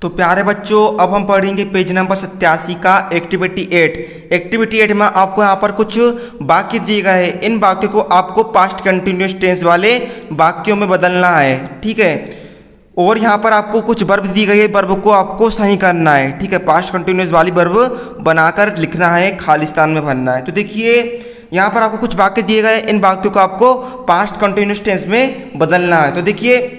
तो प्यारे बच्चों, अब हम पढ़ेंगे पेज नंबर 87 का एक्टिविटी 8। एक्टिविटी 8 में आपको यहाँ पर कुछ वाक्य दिए गए हैं। इन वाक्यों को आपको पास्ट कंटिन्यूअस टेंस वाले वाक्यों में बदलना है, ठीक है। और यहाँ पर आपको कुछ वर्ब दी गई है, वर्ब को आपको सही करना है, ठीक है। पास्ट कंटिन्यूअस वाली वर्ब बनाकर लिखना है, खालिस्तान में भरना है। तो देखिए यहाँ पर आपको कुछ वाक्य दिए गए, इन वाक्यों को आपको पास्ट कंटिन्यूअस टेंस में बदलना है। तो देखिए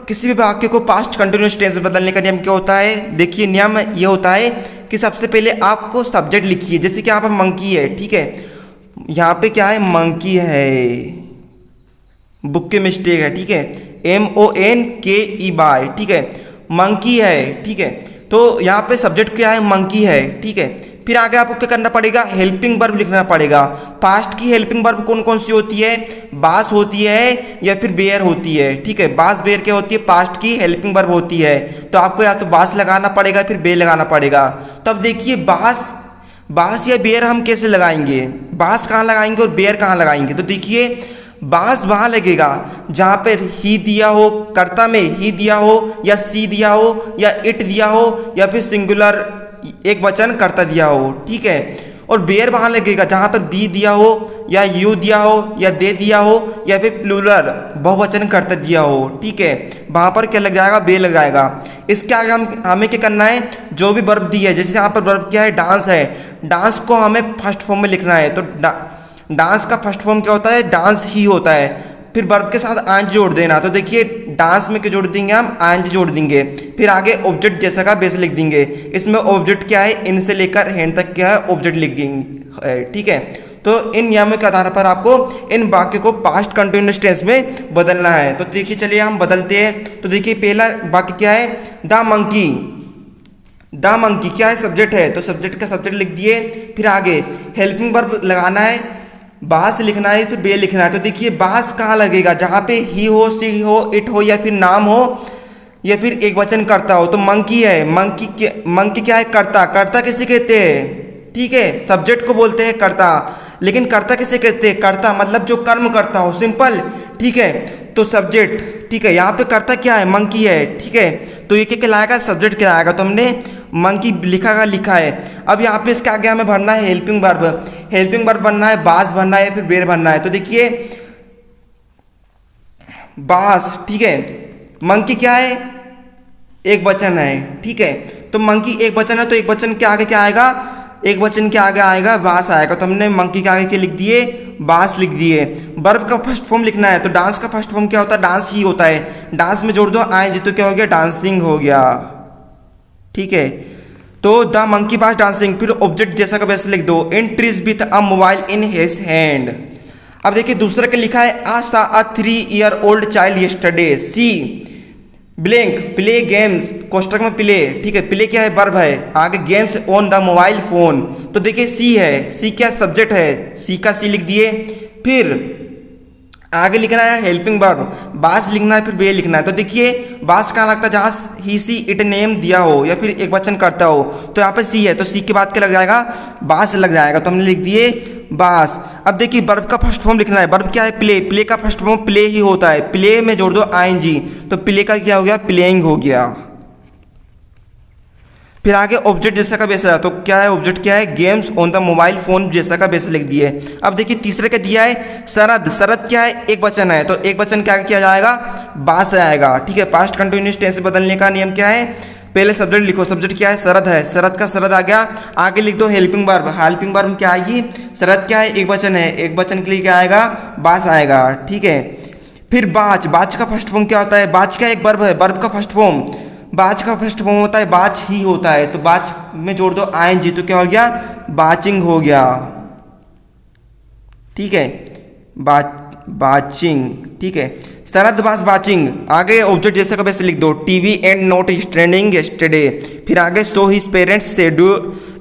किसी भी वाक्य को पास्ट कंटिन्यूअस टेंस में बदलने का नियम क्या होता है। देखिए नियम ये होता है कि सबसे पहले आपको सब्जेक्ट लिखिए। जैसे कि यहाँ पर मंकी है, ठीक है, यहाँ पे क्या है, मंकी है, बुक के मिस्टेक है, ठीक है, MONKEY, ठीक है, मंकी है, ठीक है। तो यहाँ पे सब्जेक्ट क्या है, मंकी है, ठीक है। फिर आगे आपको क्या करना पड़ेगा, हेल्पिंग वर्ब लिखना पड़ेगा। पास्ट की हेल्पिंग वर्ब कौन कौन सी होती है, बास होती है या फिर बेयर होती है, ठीक है। बास बेयर क्या होती है, पास्ट की हेल्पिंग वर्ब होती है। तो आपको या तो बास लगाना पड़ेगा फिर बेयर लगाना पड़ेगा। तो अब देखिए बास या बेयर हम कैसे लगाएंगे, बास कहाँ लगाएंगे और बेयर कहाँ लगाएंगे। तो देखिए बास वहाँ लगेगा जहाँ पर ही दिया हो, कर्ता में ही दिया हो या सी दिया हो या इट दिया हो या फिर सिंगुलर एक वचन कर्ता दिया हो, ठीक है। और बेयर वहाँ लगेगा जहाँ पर बी दिया हो या यू दिया हो या दे दिया हो या फिर प्लूरल बहुवचन कर्ता दिया हो, ठीक है। वहाँ पर क्या लग जाएगा, बे लग जाएगा। इसके आगे हमें क्या करना है, जो भी वर्ब दी है, जैसे यहाँ पर वर्ब क्या है, डांस है, डांस को हमें फर्स्ट फॉर्म में लिखना है। तो डांस का फर्स्ट फॉर्म क्या होता है, डांस ही होता है। फिर वर्ब के साथ आंज जोड़ देना। तो देखिए डांस में क्या जोड़ देंगे, हम आंज जोड़ देंगे। फिर आगे ऑब्जेक्ट जैसा का बेस लिख देंगे। इसमें ऑब्जेक्ट क्या है, इन से लेकर हैंड तक क्या है, ऑब्जेक्ट लिख देंगे, ठीक है। तो इन नियमों के आधार पर आपको इन वाक्य को पास्ट कंटिन्यूअस टेंस में बदलना है। तो देखिए चलिए हम बदलते हैं। तो देखिए पहला वाक्य क्या है, द मंकी। द मंकी क्या है, सब्जेक्ट है, तो सब्जेक्ट का सब्जेक्ट लिख दिए। फिर आगे हेल्पिंग वर्ब लगाना है, बास लिखना है, फिर बे लिखना है। तो देखिए बास कहाँ लगेगा, जहाँ पे ही हो, सी हो, इट हो या फिर नाम हो या फिर एक वचन करता हो। तो मंकी है, मंकी क्या है, कर्ता। कर्ता किसे कहते हैं, ठीक है, सब्जेक्ट को बोलते हैं कर्ता। लेकिन कर्ता किसे कहते हैं, कर्ता मतलब जो कर्म करता हो, सिंपल, ठीक है। तो सब्जेक्ट, ठीक है, यहाँ पे कर्ता क्या है, मंकी है, ठीक है। तो ये क्या कहलाएगा, सब्जेक्ट कहलाएगा। तो हमने मंकी लिखा है। अब यहाँ पे इसके आगे हमें भरना है हेल्पिंग वर्ब। हेल्पिंग वर्ब बनना है, बास बनना है, फिर बेर बनना है। तो देखिए बास, ठीक है, मंकी क्या है, एक वचन है, ठीक है। तो मंकी एक वचन है, तो एक वचन के आगे क्या आएगा, एक वचन के आगे आएगा बास आएगा। तो हमने मंकी के आगे क्या लिख दिए, बास लिख दिए। वर्ब का फर्स्ट फॉर्म लिखना है। तो डांस का फर्स्ट फॉर्म क्या होता है, डांस ही होता है। डांस में जोड़ दो आए तो क्या हो गया, डांसिंग हो गया, ठीक है। तो द मंकी वाज डांसिंग। फिर ऑब्जेक्ट जैसा का वैसे लिख दो, in trees with a mobile in his hand. अब देखिए दूसरा क्या लिखा है, I saw a 3 year old child yesterday. See blank play games, कोष्टक में प्ले, ठीक है, प्ले क्या है, वर्ब है। आगे games on the mobile phone. तो देखिए सी है, सी क्या सब्जेक्ट है, सी का सी लिख दिए। फिर आगे लिखना है हेल्पिंग वर्ब, बास लिखना है, फिर बे लिखना है। तो देखिए बास कहाँ लगता है, जहाँ ही सी इट नेम दिया हो या फिर एक वचन करता हो। तो यहाँ पे सी है, तो सी के बाद क्या लग जाएगा, बास लग जाएगा। तो हमने लिख दिए बास। अब देखिए वर्ब का फर्स्ट फॉर्म लिखना है। वर्ब क्या है, प्ले। प्ले का फर्स्ट फॉर्म प्ले ही होता है। प्ले में जोड़ दो ING, तो प्ले का क्या हो गया, प्लेइंग हो गया। फिर आगे ऑब्जेक्ट जैसा का बेस है। तो क्या है, ऑब्जेक्ट क्या है, games on the mobile phone जैसा का बेस लिख दिए। अब देखिए तीसरे का दिया है शरद। शरद क्या है, एक वचन है, तो एक वचन क्या किया जाएगा, बास आएगा, ठीक है। पास्ट कंटिन्यूअस टेंस से बदलने का नियम क्या है, पहले सब्जेक्ट लिखो। सब्जेक्ट क्या है, शरद है, शरद का शरद आ गया। आगे लिख दो हेल्पिंग वर्ब। हेल्पिंग वर्ब क्या आएगी, शरद क्या है, एक वचन है, एक वचन के लिए क्या आएगा, बास आएगा, ठीक है। फिर बाच। बाच का फर्स्ट फॉर्म क्या होता है, बाच क्या एक वर्ब है, वर्ब का फर्स्ट फॉर्म, बाच का फर्स्ट फॉर्म होता है, बाच ही होता है। तो बाच में जोड़ दो ING, तो क्या हो गया, बाचिंग हो गया, ठीक है, बाचिंग, ठीक है। शरद वाज बाचिंग। आगे ऑब्जेक्ट जैसे का वैसे लिख दो, TV and not standing yesterday. फिर आगे so his parents said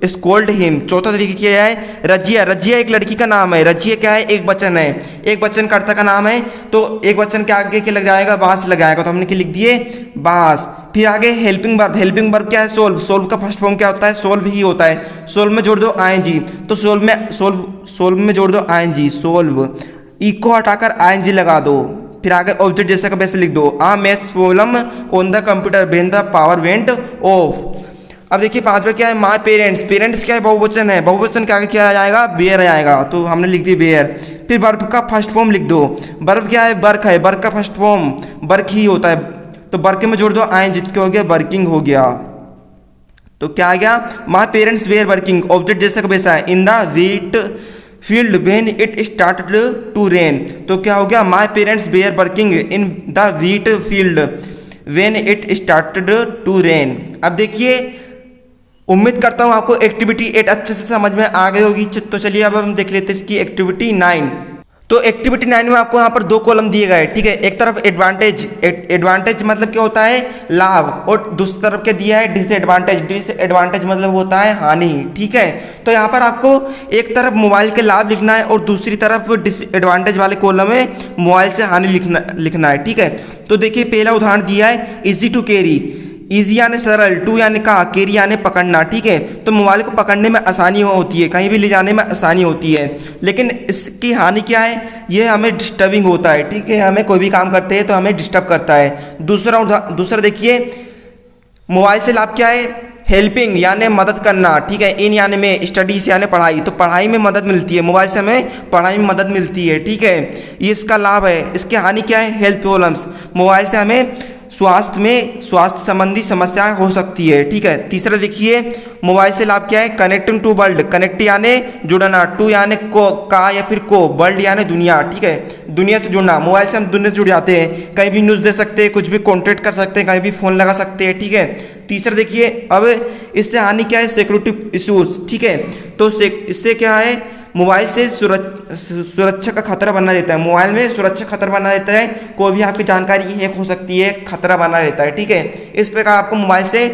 scold him. चौथा तरीके क्या है, रजिया। रजिया एक लड़की का नाम है। रजिया क्या है, एक वचन है, एक वचन कर्ता का नाम है। तो एक वचन के आगे क्या लग जाएगा, बास लग जाएगा। तो हमने क्या लिख दिए, बास। फिर आगे हेल्पिंग वर्ब। हेल्पिंग वर्ब क्या है, सोल्व। सोल्व का फर्स्ट फॉर्म क्या होता है, सोल्व ही होता है। सोल्व में जोड़ दो ING, तो सोल्व में जोड़ दो ING, सोल्व। इको हटाकर ING लगा दो, फिर आगे ऑब्जेक्ट जैसा का वैसे लिख दो। A maths problem on the computer when the power went off. अब देखिए पांचवा क्या है, माय पेरेंट्स। पेरेंट्स क्या है, बहुवचन है, बहुवचन के आगे क्या आ जाएगा, बेयर आएगा, तो हमने लिख दी बेयर। फिर वर्ब का फर्स्ट फॉर्म लिख दो। वर्ब क्या है, वर्क है, वर्क का फर्स्ट फॉर्म वर्क ही होता है, तो वर्क में जोड़ दो आई जितके हो गया, वर्किंग हो गया। तो क्या आ गया, my parents were working, object जैसा का वैसा है, in the wheat field when it started to rain. तो क्या हो गया, my parents were working in the wheat field when it started to rain. अब देखिए उम्मीद करता हूँ आपको एक्टिविटी 8 अच्छे से समझ में आ गई होगी। तो चलिए अब हम देख लेते हैं इसकी एक्टिविटी 9। तो एक्टिविटी 9 में आपको यहाँ पर 2 कॉलम दिए गए, ठीक है। एक तरफ एडवांटेज, एडवांटेज मतलब क्या होता है, लाभ, और दूसरी तरफ क्या दिया है, डिसएडवांटेज। डिसएडवांटेज मतलब होता है हानि, ठीक है। तो यहाँ पर आपको एक तरफ मोबाइल के लाभ लिखना है और दूसरी तरफ डिसएडवांटेज वाले कॉलम में मोबाइल से हानि लिखना है, ठीक है। तो देखिए पहला उदाहरण दिया है, इजी टू कैरी। इजी यानी सरल, टू यानी का, कैरी यानी पकड़ना, ठीक है। तो मोबाइल को पकड़ने में आसानी होती है, कहीं भी ले जाने में आसानी होती है, लेकिन इसकी हानि क्या है, ये हमें डिस्टर्बिंग होता है, ठीक है। हमें कोई भी काम करते हैं तो हमें डिस्टर्ब करता है। दूसरा देखिए मोबाइल से लाभ क्या है, हेल्पिंग यानी मदद करना, ठीक है। इन यानी में, स्टडीज यानी पढ़ाई, तो पढ़ाई में मदद मिलती है, मोबाइल से हमें पढ़ाई में मदद मिलती है, ठीक है। ये इसका लाभ है। इसकी हानि क्या है, हेल्थ प्रॉब्लम्स, मोबाइल से हमें स्वास्थ्य संबंधी समस्याएं हो सकती है, ठीक है। तीसरा देखिए मोबाइल से लाभ क्या है, कनेक्टिंग टू वर्ल्ड, कनेक्ट यानी जुड़ना, टू यानी का या फिर को, वर्ल्ड यानी दुनिया, ठीक है। दुनिया से जुड़ना, मोबाइल से हम दुनिया से जुड़ जाते हैं, कहीं भी न्यूज़ दे सकते हैं, कुछ भी कॉन्टेक्ट कर सकते हैं, कहीं भी फ़ोन लगा सकते हैं, ठीक है। तीसरा देखिए अब इससे हानि क्या है, सिक्योरिटी इशूज़, ठीक है। तो इससे क्या है, मोबाइल से सुरक्षा का खतरा बना रहता है, मोबाइल में सुरक्षा खतरा बना रहता है, कोई भी आपकी जानकारी हैक हो सकती है, खतरा बना रहता है, ठीक है। इस प्रकार आपको मोबाइल से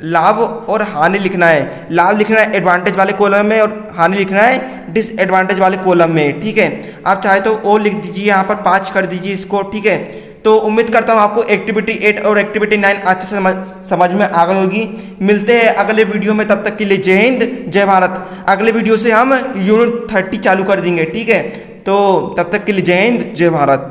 लाभ और हानि लिखना है। लाभ लिखना है एडवांटेज वाले कॉलम में और हानि लिखना है डिसएडवांटेज वाले कॉलम में, ठीक है। आप चाहे तो और लिख दीजिए, यहाँ पर 5 कर दीजिए इसको, ठीक है। तो उम्मीद करता हूँ आपको एक्टिविटी 8 और एक्टिविटी 9 अच्छे से समझ में आ गई होगी। मिलते हैं अगले वीडियो में, तब तक के लिए जय हिंद जय भारत। अगले वीडियो से हम यूनिट 30 चालू कर देंगे, ठीक है। तो तब तक के लिए जय हिंद जय भारत।